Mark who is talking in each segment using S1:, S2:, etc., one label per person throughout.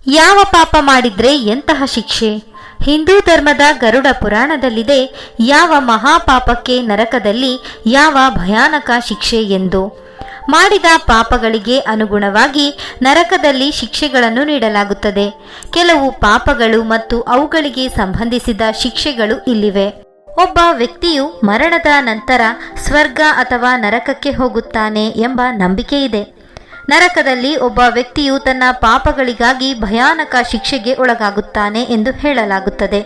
S1: ಯಾವ ಪಾಪ ಮಾಡಿದ್ರೆ ಎಂತಹ ಶಿಕ್ಷೆ? ಹಿಂದೂ ಧರ್ಮದ ಗರುಡ ಪುರಾಣದಲ್ಲಿದೆ ಯಾವ ಮಹಾಪಾಪಕ್ಕೆ ನರಕದಲ್ಲಿ ಯಾವ ಭಯಾನಕ ಶಿಕ್ಷೆ ಎಂದು. ಮಾಡಿದ ಪಾಪಗಳಿಗೆ ಅನುಗುಣವಾಗಿ ನರಕದಲ್ಲಿ ಶಿಕ್ಷೆಗಳನ್ನು ನೀಡಲಾಗುತ್ತದೆ. ಕೆಲವು ಪಾಪಗಳು ಮತ್ತು ಅವುಗಳಿಗೆ ಸಂಬಂಧಿಸಿದ ಶಿಕ್ಷೆಗಳು ಇಲ್ಲಿವೆ. ಒಬ್ಬ ವ್ಯಕ್ತಿಯು ಮರಣದ ನಂತರ ಸ್ವರ್ಗ ಅಥವಾ ನರಕಕ್ಕೆ ಹೋಗುತ್ತಾನೆ ಎಂಬ ನಂಬಿಕೆ ಇದೆ. ನರಕದಲ್ಲಿ ಒಬ್ಬ ವ್ಯಕ್ತಿಯು ತನ್ನ ಪಾಪಗಳಿಗಾಗಿ ಭಯಾನಕ ಶಿಕ್ಷೆಗೆ ಒಳಗಾಗುತ್ತಾನೆ ಎಂದು ಹೇಳಲಾಗುತ್ತದೆ.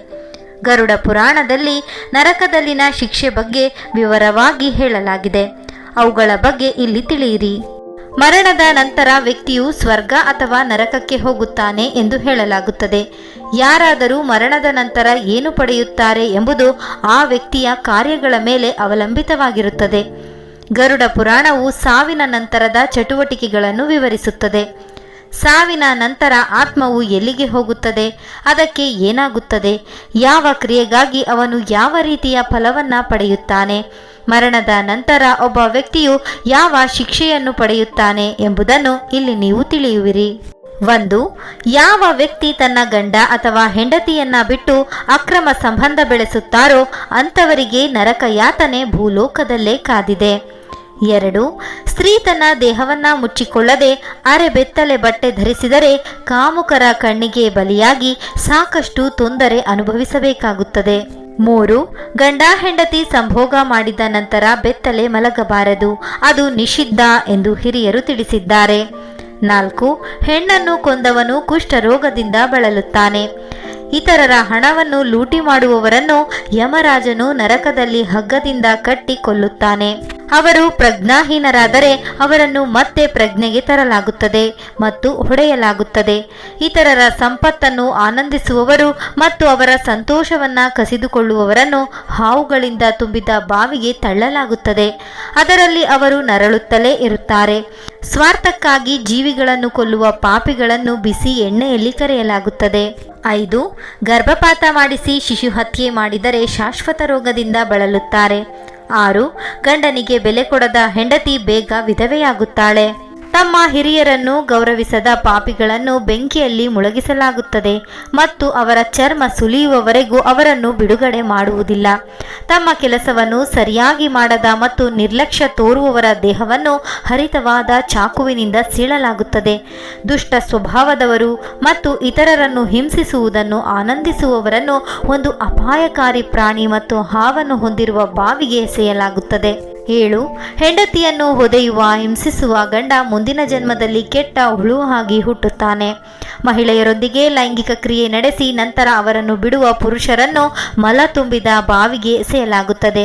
S1: ಗರುಡ ಪುರಾಣದಲ್ಲಿ ನರಕದಲ್ಲಿನ ಶಿಕ್ಷೆ ಬಗ್ಗೆ ವಿವರವಾಗಿ ಹೇಳಲಾಗಿದೆ. ಅವುಗಳ ಬಗ್ಗೆ ಇಲ್ಲಿ ತಿಳಿಯಿರಿ. ಮರಣದ ನಂತರ ವ್ಯಕ್ತಿಯು ಸ್ವರ್ಗ ಅಥವಾ ನರಕಕ್ಕೆ ಹೋಗುತ್ತಾನೆ ಎಂದು ಹೇಳಲಾಗುತ್ತದೆ. ಯಾರಾದರೂ ಮರಣದ ನಂತರ ಏನು ಪಡೆಯುತ್ತಾರೆ ಎಂಬುದು ಆ ವ್ಯಕ್ತಿಯ ಕಾರ್ಯಗಳ ಮೇಲೆ ಅವಲಂಬಿತವಾಗಿರುತ್ತದೆ. ಗರುಡ ಪುರಾಣವು ಸಾವಿನ ನಂತರದ ಚಟುವಟಿಕೆಗಳನ್ನು ವಿವರಿಸುತ್ತದೆ. ಸಾವಿನ ನಂತರ ಆತ್ಮವು ಎಲ್ಲಿಗೆ ಹೋಗುತ್ತದೆ, ಅದಕ್ಕೆ ಏನಾಗುತ್ತದೆ, ಯಾವ ಕ್ರಿಯೆಗಾಗಿ ಅವನು ಯಾವ ರೀತಿಯ ಫಲವನ್ನು ಪಡೆಯುತ್ತಾನೆ, ಮರಣದ ನಂತರ ಒಬ್ಬ ವ್ಯಕ್ತಿಯು ಯಾವ ಶಿಕ್ಷೆಯನ್ನು ಪಡೆಯುತ್ತಾನೆ ಎಂಬುದನ್ನು ಇಲ್ಲಿ ನೀವು ತಿಳಿಯುವಿರಿ. 1. ಯಾವ ವ್ಯಕ್ತಿ ತನ್ನ ಗಂಡ ಅಥವಾ ಹೆಂಡತಿಯನ್ನ ಬಿಟ್ಟು ಅಕ್ರಮ ಸಂಬಂಧ ಬೆಳೆಸುತ್ತಾರೋ ಅಂಥವರಿಗೆ ನರಕ ಯಾತನೆ ಭೂಲೋಕದಲ್ಲೇ ಕಾದಿದೆ. 2. ಸ್ತ್ರೀ ತನ್ನ ದೇಹವನ್ನ ಮುಚ್ಚಿಕೊಳ್ಳದೆ ಅರೆಬೆತ್ತಲೆ ಬಟ್ಟೆ ಧರಿಸಿದರೆ ಕಾಮುಕರ ಕಣ್ಣಿಗೆ ಬಲಿಯಾಗಿ ಸಾಕಷ್ಟು ತೊಂದರೆ ಅನುಭವಿಸಬೇಕಾಗುತ್ತದೆ. 3. ಗಂಡ ಹೆಂಡತಿ ಸಂಭೋಗ ಮಾಡಿದ ನಂತರ ಬೆತ್ತಲೆ ಮಲಗಬಾರದು, ಅದು ನಿಷಿದ್ಧ ಎಂದು ಹಿರಿಯರು ತಿಳಿಸಿದ್ದಾರೆ. 4. ಹೆಣ್ಣನ್ನು ಕೊಂದವನು ಕುಷ್ಠರೋಗದಿಂದ ಬಳಲುತ್ತಾನೆ. ಇತರರ ಹಣವನ್ನು ಲೂಟಿ ಮಾಡುವವರನ್ನು ಯಮರಾಜನು ನರಕದಲ್ಲಿ ಹಗ್ಗದಿಂದ ಕಟ್ಟಿ ಕೊಲ್ಲುತ್ತಾನೆ. ಅವರು ಪ್ರಜ್ಞಾಹೀನರಾದರೆ ಅವರನ್ನು ಮತ್ತೆ ಪ್ರಜ್ಞೆಗೆ ತರಲಾಗುತ್ತದೆ ಮತ್ತು ಹೊಡೆಯಲಾಗುತ್ತದೆ. ಇತರರ ಸಂಪತ್ತನ್ನು ಆನಂದಿಸುವವರು ಮತ್ತು ಅವರ ಸಂತೋಷವನ್ನ ಕಸಿದುಕೊಳ್ಳುವವರನ್ನು ಹಾವುಗಳಿಂದ ತುಂಬಿದ ಬಾವಿಗೆ ತಳ್ಳಲಾಗುತ್ತದೆ. ಅದರಲ್ಲಿ ಅವರು ನರಳುತ್ತಲೇ ಇರುತ್ತಾರೆ. ಸ್ವಾರ್ಥಕ್ಕಾಗಿ ಜೀವಿಗಳನ್ನು ಕೊಲ್ಲುವ ಪಾಪಿಗಳನ್ನು ಬಿಸಿ ಎಣ್ಣೆಯಲ್ಲಿ ಕರೆಯಲಾಗುತ್ತದೆ. 5. ಗರ್ಭಪಾತ ಮಾಡಿಸಿ ಶಿಶು ಹತ್ಯೆ ಮಾಡಿದರೆ ಶಾಶ್ವತ ರೋಗದಿಂದ ಬಳಲುತ್ತಾರೆ. 6. ಗಂಡನಿಗೆ ಬೆಲೆ ಕೊಡದ ಹೆಂಡತಿ ಬೇಗ ವಿಧವೆಯಾಗುತ್ತಾಳೆ. ತಮ್ಮ ಹಿರಿಯರನ್ನು ಗೌರವಿಸದ ಪಾಪಿಗಳನ್ನು ಬೆಂಕಿಯಲ್ಲಿ ಮುಳುಗಿಸಲಾಗುತ್ತದೆ ಮತ್ತು ಅವರ ಚರ್ಮ ಸುಲಿಯುವವರೆಗೂ ಅವರನ್ನು ಬಿಡುಗಡೆ ಮಾಡುವುದಿಲ್ಲ. ತಮ್ಮ ಕೆಲಸವನ್ನು ಸರಿಯಾಗಿ ಮಾಡದ ಮತ್ತು ನಿರ್ಲಕ್ಷ್ಯ ತೋರುವವರ ದೇಹವನ್ನು ಹರಿತವಾದ ಚಾಕುವಿನಿಂದ ಸೀಳಲಾಗುತ್ತದೆ. ದುಷ್ಟ ಸ್ವಭಾವದವರು ಮತ್ತು ಇತರರನ್ನು ಹಿಂಸಿಸುವುದನ್ನು ಆನಂದಿಸುವವರನ್ನು ಒಂದು ಅಪಾಯಕಾರಿ ಪ್ರಾಣಿ ಮತ್ತು ಹಾವನ್ನು ಹೊಂದಿರುವ ಬಾವಿಗೆ ಎಸೆಯಲಾಗುತ್ತದೆ. 7. ಹೆಂಡತಿಯನ್ನು ಹೊದೆಯುವ ಹಿಂಸಿಸುವ ಗಂಡ ಮುಂದಿನ ಜನ್ಮದಲ್ಲಿ ಕೆಟ್ಟ ಹುಳು ಆಗಿ ಹುಟ್ಟುತ್ತಾನೆ. ಮಹಿಳೆಯರೊಂದಿಗೆ ಲೈಂಗಿಕ ಕ್ರಿಯೆ ನಡೆಸಿ ನಂತರ ಅವರನ್ನು ಬಿಡುವ ಪುರುಷರನ್ನು ಮಲ ತುಂಬಿದ ಬಾವಿಗೆ ಎಸೆಯಲಾಗುತ್ತದೆ.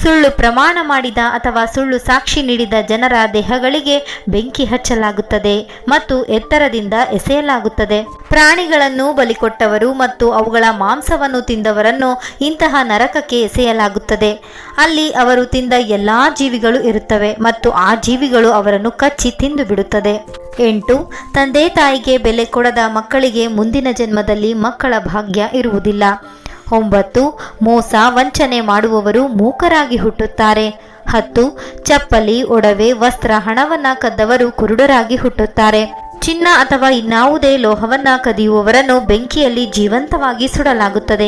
S1: ಸುಳ್ಳು ಪ್ರಮಾಣ ಮಾಡಿದ ಅಥವಾ ಸುಳ್ಳು ಸಾಕ್ಷಿ ನೀಡಿದ ಜನರ ದೇಹಗಳಿಗೆ ಬೆಂಕಿ ಹಚ್ಚಲಾಗುತ್ತದೆ ಮತ್ತು ಎತ್ತರದಿಂದ ಎಸೆಯಲಾಗುತ್ತದೆ. ಪ್ರಾಣಿಗಳನ್ನು ಬಲಿಕೊಟ್ಟವರು ಮತ್ತು ಅವುಗಳ ಮಾಂಸವನ್ನು ತಿಂದವರನ್ನು ಇಂತಹ ನರಕಕ್ಕೆ ಎಸೆಯಲಾಗುತ್ತದೆ. ಅಲ್ಲಿ ಅವರು ತಿಂದ ಎಲ್ಲಾ ಜೀವಿಗಳು ಇರುತ್ತವೆ ಮತ್ತು ಆ ಜೀವಿಗಳು ಅವರನ್ನು ಕಚ್ಚಿ ತಿಂದು ಬಿಡುತ್ತದೆ. 8. ತಂದೆ ತಾಯಿಗೆ ಬೆಲೆ ಕೊಡದ ಮಕ್ಕಳಿಗೆ ಮುಂದಿನ ಜನ್ಮದಲ್ಲಿ ಮಕ್ಕಳ ಭಾಗ್ಯ ಇರುವುದಿಲ್ಲ. 9. ಮೋಸ ವಂಚನೆ ಮಾಡುವವರು ಮೂಕರಾಗಿ ಹುಟ್ಟುತ್ತಾರೆ. 10. ಚಪ್ಪಲಿ, ಒಡವೆ, ವಸ್ತ್ರ, ಹಣವನ್ನ ಕದ್ದವರು ಕುರುಡರಾಗಿ ಹುಟ್ಟುತ್ತಾರೆ. ಚಿನ್ನ ಅಥವಾ ಇನ್ನಾವುದೇ ಲೋಹವನ್ನ ಕದಿಯುವವರನ್ನು ಬೆಂಕಿಯಲ್ಲಿ ಜೀವಂತವಾಗಿ ಸುಡಲಾಗುತ್ತದೆ.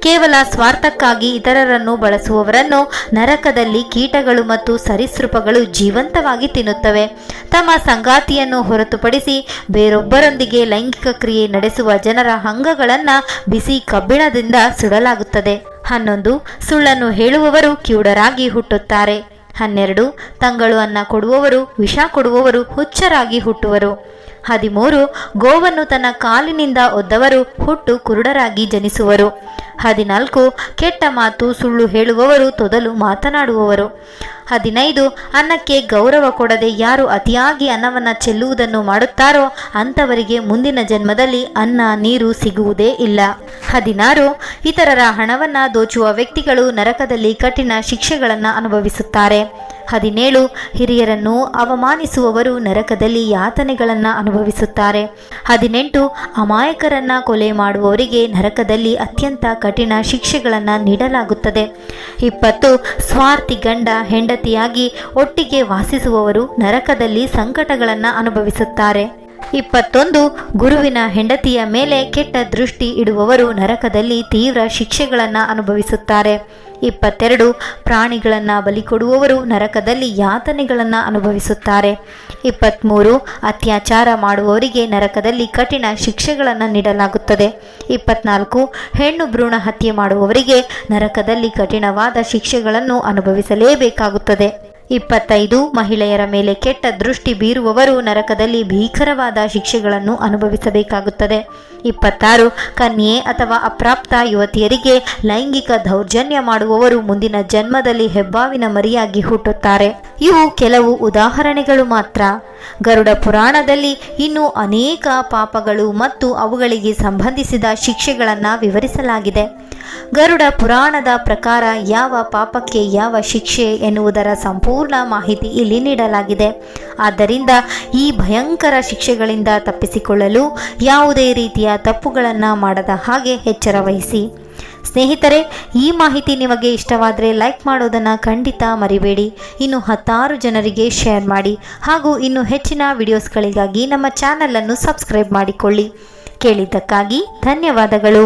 S1: ಕೇವಲ ಸ್ವಾರ್ಥಕ್ಕಾಗಿ ಇತರರನ್ನು ಬಳಸುವವರನ್ನು ನರಕದಲ್ಲಿ ಕೀಟಗಳು ಮತ್ತು ಸರೀಸೃಪಗಳು ಜೀವಂತವಾಗಿ ತಿನ್ನುತ್ತವೆ. ತಮ್ಮ ಸಂಗಾತಿಯನ್ನು ಹೊರತುಪಡಿಸಿ ಬೇರೊಬ್ಬರೊಂದಿಗೆ ಲೈಂಗಿಕ ಕ್ರಿಯೆ ನಡೆಸುವ ಜನರ ಅಂಗಗಳನ್ನು ಬಿಸಿ ಕಬ್ಬಿಣದಿಂದ ಸುಡಲಾಗುತ್ತದೆ. 11. ಸುಳ್ಳನ್ನು ಹೇಳುವವರು ಕಿವುಡರಾಗಿ ಹುಟ್ಟುತ್ತಾರೆ. 12. ತಂಗಳು ಅನ್ನ ಕೊಡುವವರು, ವಿಷ ಕೊಡುವವರು ಹುಚ್ಚರಾಗಿ ಹುಟ್ಟುವರು. 13. ಗೋವನ್ನು ತನ್ನ ಕಾಲಿನಿಂದ ಒದ್ದವರು ಹುಟ್ಟು ಕುರುಡರಾಗಿ ಜನಿಸುವರು. 14. ಕೆಟ್ಟ ಮಾತು, ಸುಳ್ಳು ಹೇಳುವವರು, ತೊದಲು ಮಾತನಾಡುವವರು. 15. ಅನ್ನಕ್ಕೆ ಗೌರವ ಕೊಡದೆ ಯಾರು ಅತಿಯಾಗಿ ಅನ್ನವನ್ನು ಚೆಲ್ಲುವುದನ್ನು ಮಾಡುತ್ತಾರೋ ಅಂಥವರಿಗೆ ಮುಂದಿನ ಜನ್ಮದಲ್ಲಿ ಅನ್ನ ನೀರು ಸಿಗುವುದೇ ಇಲ್ಲ. 16. ಇತರರ ಹಣವನ್ನು ದೋಚುವ ವ್ಯಕ್ತಿಗಳು ನರಕದಲ್ಲಿ ಕಠಿಣ ಶಿಕ್ಷೆಗಳನ್ನು ಅನುಭವಿಸುತ್ತಾರೆ. 17. ಹಿರಿಯರನ್ನು ಅವಮಾನಿಸುವವರು ನರಕದಲ್ಲಿ ಯಾತನೆಗಳನ್ನು ಅನುಭವಿಸುತ್ತಾರೆ. 18. ಅಮಾಯಕರನ್ನ ಕೊಲೆ ಮಾಡುವವರಿಗೆ ನರಕದಲ್ಲಿ ಅತ್ಯಂತ ಕಠಿಣ ಶಿಕ್ಷೆಗಳನ್ನು ನೀಡಲಾಗುತ್ತದೆ. 20. ಸ್ವಾರ್ಥಿ ಗಂಡ ಹೆಂಡತಿಯಾಗಿ ಒಟ್ಟಿಗೆ ವಾಸಿಸುವವರು ನರಕದಲ್ಲಿ ಸಂಕಟಗಳನ್ನು ಅನುಭವಿಸುತ್ತಾರೆ. 21 ಗುರುವಿನ ಹೆಂಡತಿಯ ಮೇಲೆ ಕೆಟ್ಟ ದೃಷ್ಟಿ ಇಡುವವರು ನರಕದಲ್ಲಿ ತೀವ್ರ ಶಿಕ್ಷೆಗಳನ್ನು ಅನುಭವಿಸುತ್ತಾರೆ. 22 ಪ್ರಾಣಿಗಳನ್ನು ಬಲಿ ಕೊಡುವವರು ನರಕದಲ್ಲಿ ಯಾತನೆಗಳನ್ನು ಅನುಭವಿಸುತ್ತಾರೆ. 23 ಅತ್ಯಾಚಾರ ಮಾಡುವವರಿಗೆ ನರಕದಲ್ಲಿ ಕಠಿಣ ಶಿಕ್ಷೆಗಳನ್ನು ನೀಡಲಾಗುತ್ತದೆ. 24 ಹೆಣ್ಣು ಭ್ರೂಣ ಹತ್ಯೆ ಮಾಡುವವರಿಗೆ ನರಕದಲ್ಲಿ ಕಠಿಣವಾದ ಶಿಕ್ಷೆಗಳನ್ನು ಅನುಭವಿಸಲೇಬೇಕಾಗುತ್ತದೆ. 25 ಮಹಿಳೆಯರ ಮೇಲೆ ಕೆಟ್ಟ ದೃಷ್ಟಿ ಬೀರುವವರು ನರಕದಲ್ಲಿ ಭೀಕರವಾದ ಶಿಕ್ಷೆಗಳನ್ನು ಅನುಭವಿಸಬೇಕಾಗುತ್ತದೆ. 26 ಕನ್ಯೆ ಅಥವಾ ಅಪ್ರಾಪ್ತ ಯುವತಿಯರಿಗೆ ಲೈಂಗಿಕ ದೌರ್ಜನ್ಯ ಮಾಡುವವರು ಮುಂದಿನ ಜನ್ಮದಲ್ಲಿ ಹೆಬ್ಬಾವಿನ ಮರಿಯಾಗಿ ಹುಟ್ಟುತ್ತಾರೆ. ಇವು ಕೆಲವು ಉದಾಹರಣೆಗಳು ಮಾತ್ರ. ಗರುಡ ಪುರಾಣದಲ್ಲಿ ಇನ್ನೂ ಅನೇಕ ಪಾಪಗಳು ಮತ್ತು ಅವುಗಳಿಗೆ ಸಂಬಂಧಿಸಿದ ಶಿಕ್ಷೆಗಳನ್ನು ವಿವರಿಸಲಾಗಿದೆ. ಗರುಡ ಪುರಾಣದ ಪ್ರಕಾರ ಯಾವ ಪಾಪಕ್ಕೆ ಯಾವ ಶಿಕ್ಷೆ ಎನ್ನುವುದರ ಸಂಪೂರ್ಣ ಮಾಹಿತಿ ಇಲ್ಲಿ ನೀಡಲಾಗಿದೆ. ಆದ್ದರಿಂದ ಈ ಭಯಂಕರ ಶಿಕ್ಷೆಗಳಿಂದ ತಪ್ಪಿಸಿಕೊಳ್ಳಲು ಯಾವುದೇ ರೀತಿಯ ತಪ್ಪುಗಳನ್ನು ಮಾಡದ ಹಾಗೆ ಎಚ್ಚರ ವಹಿಸಿ. ಸ್ನೇಹಿತರೆ, ಈ ಮಾಹಿತಿ ನಿಮಗೆ ಇಷ್ಟವಾದರೆ ಲೈಕ್ ಮಾಡೋದನ್ನು ಖಂಡಿತ ಮರಿಬೇಡಿ. ಇನ್ನು 10 ಜನರಿಗೆ ಶೇರ್ ಮಾಡಿ ಹಾಗೂ ಇನ್ನು ಹೆಚ್ಚಿನ ವಿಡಿಯೋಸ್ಗಳಿಗಾಗಿ ನಮ್ಮ ಚಾನಲನ್ನು ಸಬ್ಸ್ಕ್ರೈಬ್ ಮಾಡಿಕೊಳ್ಳಿ. ಕೇಳಿದ್ದಕ್ಕಾಗಿ ಧನ್ಯವಾದಗಳು.